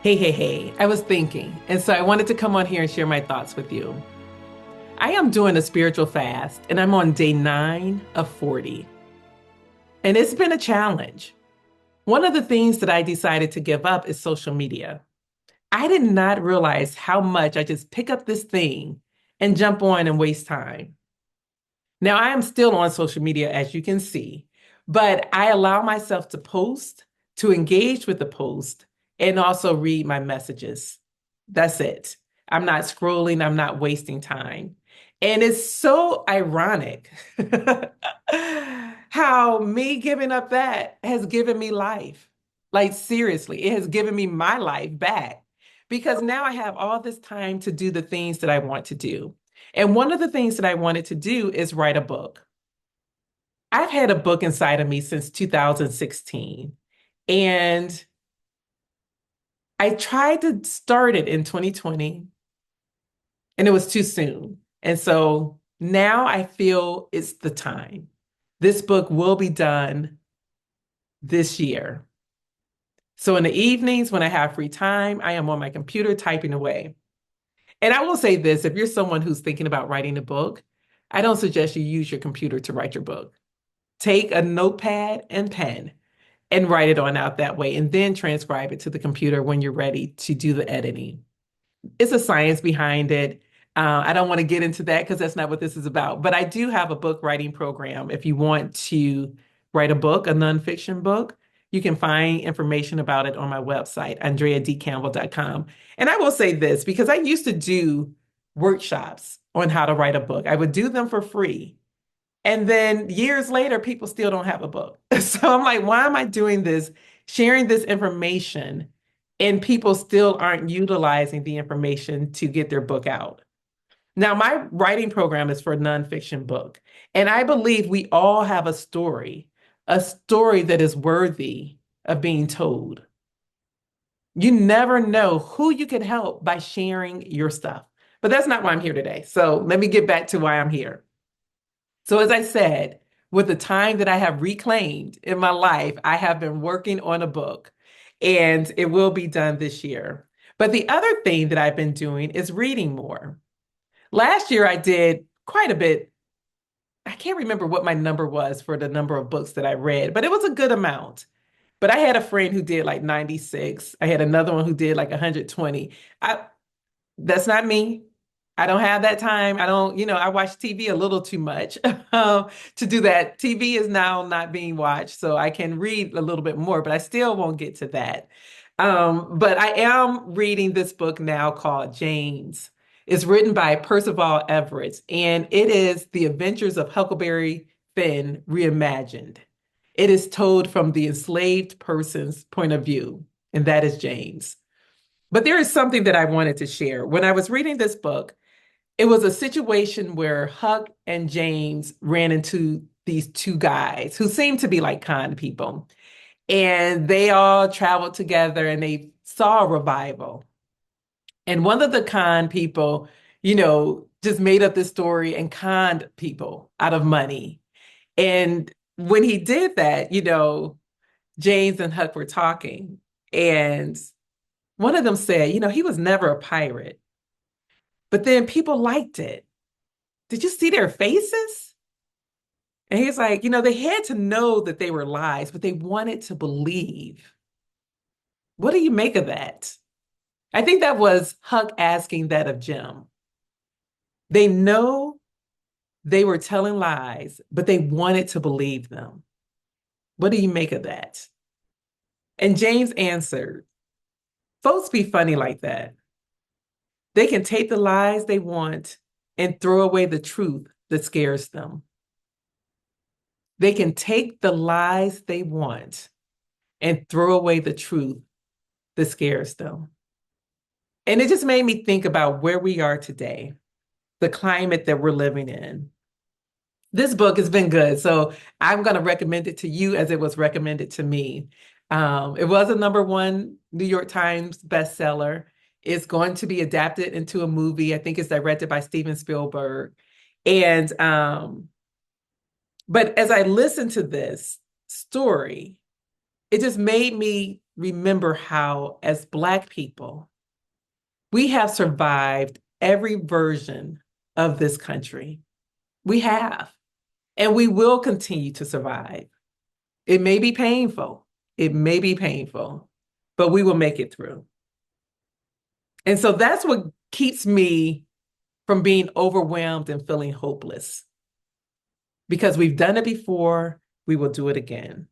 Hey. I was thinking, and so I wanted to come on here and share my thoughts with you. I am doing a spiritual fast, and I'm on day 9 of 40. And it's been a challenge. One of the things that I decided to give up is social media. I did not realize how much I just pick up this thing and jump on and waste time. Now, I am still on social media, as you can see, but I allow myself to post, to engage with the post, and also read my messages. That's it. I'm not scrolling, I'm not wasting time. And it's so ironic how me giving up that has given me life. Like, seriously, it has given me my life back because now I have all this time to do the things that I want to do. And one of the things that I wanted to do is write a book. I've had a book inside of me since 2016. And I tried to start it in 2020, and it was too soon. And so now I feel it's the time. This book will be done this year. So in the evenings when I have free time, I am on my computer typing away. And I will say this, if you're someone who's thinking about writing a book, I don't suggest you use your computer to write your book. Take a notepad and pen and write it on out that way, and then transcribe it to the computer when you're ready to do the editing. It's a science behind it. I don't want to get into that because that's not what this is about. But I do have a book writing program. If you want to write a book, a nonfiction book, you can find information about it on my website, andreadcampbell.com. And I will say this because I used to do workshops on how to write a book. I would do them for free. And then years later, people still don't have a book. So I'm like, why am I doing this, sharing this information, and people still aren't utilizing the information to get their book out? Now, my writing program is for a nonfiction book. And I believe we all have a story that is worthy of being told. You never know who you can help by sharing your stuff. But that's not why I'm here today. So let me get back to why I'm here. So, as I said, with the time that I have reclaimed in my life, I have been working on a book and it will be done this year. But the other thing that I've been doing is reading more. Last year, I did quite a bit. I can't remember what my number was for the number of books that I read, but it was a good amount. But I had a friend who did like 96. I had another one who did like 120. That's not me. I don't have that time. I don't, I watch TV a little too much to do that. TV is now not being watched, so I can read a little bit more, but I still won't get to that. But I am reading this book now called James. It's written by Percival Everett, and it is the adventures of Huckleberry Finn reimagined. It is told from the enslaved person's point of view, and that is James. But there is something that I wanted to share. When I was reading this book, it was a situation where Huck and James ran into these two guys who seemed to be like con people. And they all traveled together and they saw a revival. And one of the con people, just made up this story and conned people out of money. And when he did that, James and Huck were talking. And one of them said, he was never a pirate, but then people liked it. Did you see their faces? And he's like, they had to know that they were lies, but they wanted to believe. What do you make of that? I think that was Huck asking that of Jim. They know they were telling lies, but they wanted to believe them. What do you make of that? And James answered, folks be funny like that. They can take the lies they want and throw away the truth that scares them. They can take the lies they want and throw away the truth that scares them. And it just made me think about where we are today, the climate that we're living in. This book has been good, so I'm going to recommend it to you as it was recommended to me. It was a number 1 New York Times bestseller. It's going to be adapted into a movie. I think it's directed by Steven Spielberg. And but as I listened to this story, it just made me remember how, as Black people, we have survived every version of this country. We have, and we will continue to survive. It may be painful. It may be painful, but we will make it through. And so that's what keeps me from being overwhelmed and feeling hopeless. Because we've done it before, we will do it again.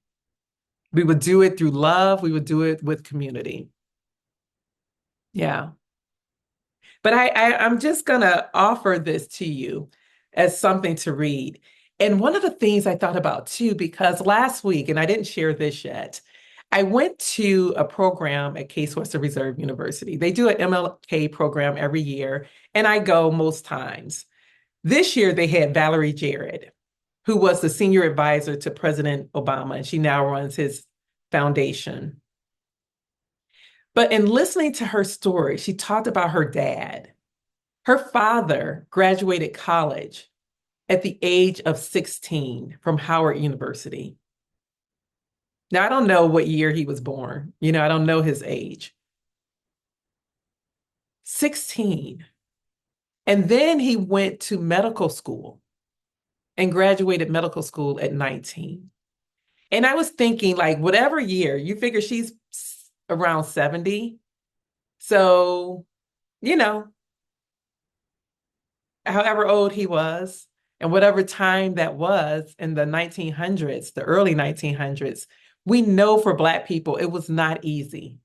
We would do it through love. We would do it with community. Yeah. But I'm just going to offer this to you as something to read. And one of the things I thought about too, because last week, and I didn't share this yet, I went to a program at Case Western Reserve University. They do an MLK program every year, and I go most times. This year, they had Valerie Jarrett, who was the senior advisor to President Obama, and she now runs his foundation. But in listening to her story, she talked about her dad. Her father graduated college at the age of 16 from Howard University. Now, I don't know what year he was born. I don't know his age. 16. And then he went to medical school and graduated medical school at 19. And I was thinking, like, whatever year, you figure she's around 70. So, however old he was, and whatever time that was in the 1900s, the early 1900s, we know for Black people, it was not easy.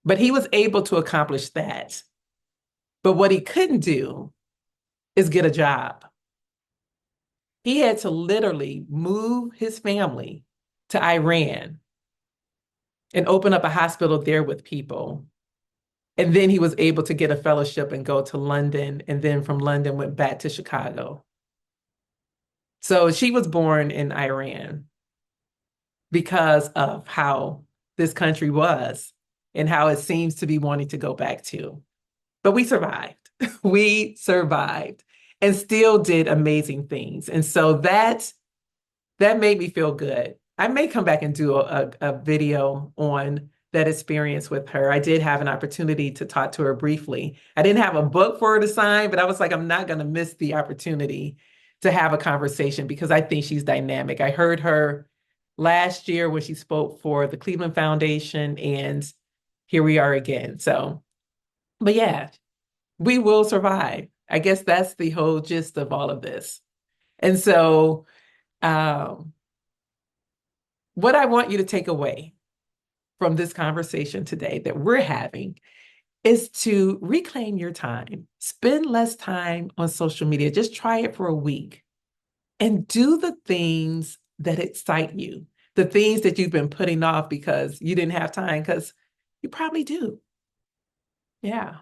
But he was able to accomplish that. But what he couldn't do is get a job. He had to literally move his family to Iran and open up a hospital there with people. And then he was able to get a fellowship and go to London. And then from London went back to Chicago. So she was born in Iran because of how this country was and how it seems to be wanting to go back to. But we survived. We survived and still did amazing things. And so that made me feel good. I may come back and do a video on that experience with her. I did have an opportunity to talk to her briefly. I didn't have a book for her to sign, but I was like, I'm not going to miss the opportunity to have a conversation because I think she's dynamic. I heard her last year when she spoke for the Cleveland Foundation, and here we are again. So, but yeah, we will survive. I guess that's the whole gist of all of this. And so, what I want you to take away from this conversation today that we're having is to reclaim your time. Spend less time on social media. Just try it for a week and do the things that excite you, the things that you've been putting off because you didn't have time, because you probably do. Yeah.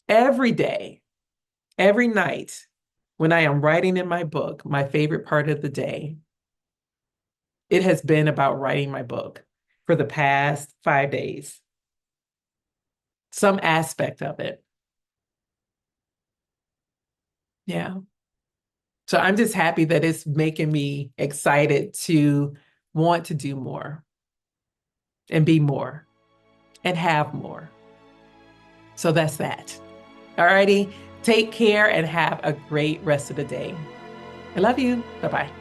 Every day, every night, when I am writing in my book, my favorite part of the day, it has been about writing my book for the past 5 days. Some aspect of it. Yeah. So I'm just happy that it's making me excited to want to do more and be more and have more. So that's that. All righty. Take care and have a great rest of the day. I love you. Bye-bye.